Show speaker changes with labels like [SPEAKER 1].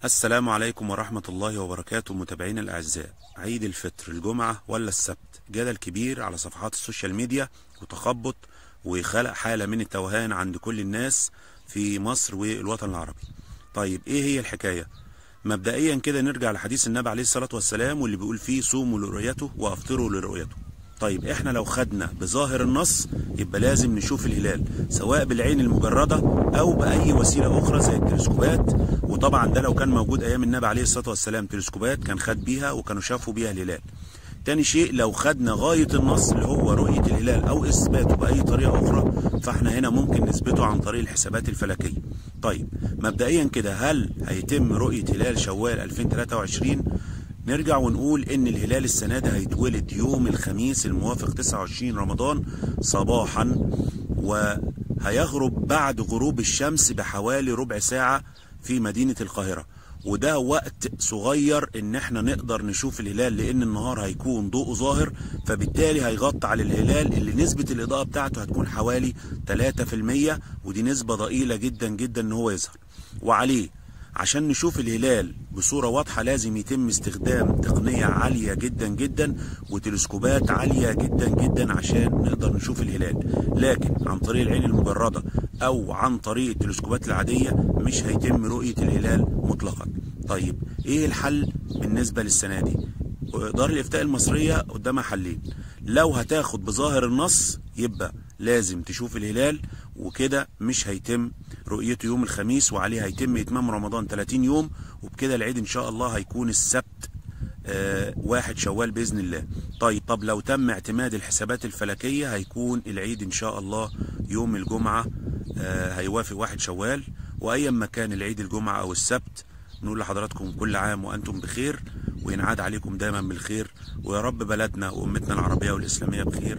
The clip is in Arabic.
[SPEAKER 1] السلام عليكم ورحمة الله وبركاته. متابعينا الأعزاء، عيد الفطر الجمعة ولا السبت؟ جدل كبير على صفحات السوشيال ميديا وتخبط، وخلق حالة من التوهان عند كل الناس في مصر والوطن العربي. طيب ايه هي الحكاية؟ مبدئيا كده نرجع لحديث النبي عليه الصلاة والسلام، واللي بيقول فيه صوموا لرؤيته وافطروا لرؤيته. طيب احنا لو خدنا بظاهر النص يبقى لازم نشوف الهلال سواء بالعين المجردة او باي وسيلة اخرى زي التلسكوبات. وطبعا ده لو كان موجود ايام النبي عليه الصلاة والسلام تلسكوبات كان خد بيها وكانوا شافوا بيها الهلال. تاني شيء، لو خدنا غاية النص اللي هو رؤية الهلال او اثباته باي طريقة اخرى، فاحنا هنا ممكن نثبته عن طريق الحسابات الفلكية. طيب مبدئيا كده، هل هيتم رؤية هلال شوال 2023؟ نرجع ونقول ان الهلال السنة دي هيتولد يوم الخميس الموافق 29 رمضان صباحا، وهيغرب بعد غروب الشمس بحوالي ربع ساعة في مدينة القاهرة. وده وقت صغير ان احنا نقدر نشوف الهلال، لان النهار هيكون ضوءه ظاهر، فبالتالي هيغطي على الهلال اللي نسبة الاضاءة بتاعته هتكون حوالي 3%، ودي نسبة ضئيلة جدا جدا ان هو يظهر. وعليه عشان نشوف الهلال بصورة واضحة لازم يتم استخدام تقنية عالية جدا جدا وتلسكوبات عالية جدا جدا عشان نقدر نشوف الهلال، لكن عن طريق العين المجردة او عن طريق التلسكوبات العادية مش هيتم رؤية الهلال مطلقا. طيب ايه الحل بالنسبة للسنة دي؟ دار الافتاء المصرية قدامها حلين. لو هتاخد بظاهر النص يبقى لازم تشوف الهلال، وكده مش هيتم رؤيته يوم الخميس، وعليه هيتم اتمام رمضان 30 يوم، وبكده العيد ان شاء الله هيكون السبت 1 شوال باذن الله. طب لو تم اعتماد الحسابات الفلكية هيكون العيد ان شاء الله يوم الجمعة، هيوافق 1 شوال. وايا ما كان العيد الجمعة او السبت، نقول لحضراتكم كل عام وانتم بخير، وينعاد عليكم دايما بالخير، ويا رب بلدنا وامتنا العربية والاسلامية بخير.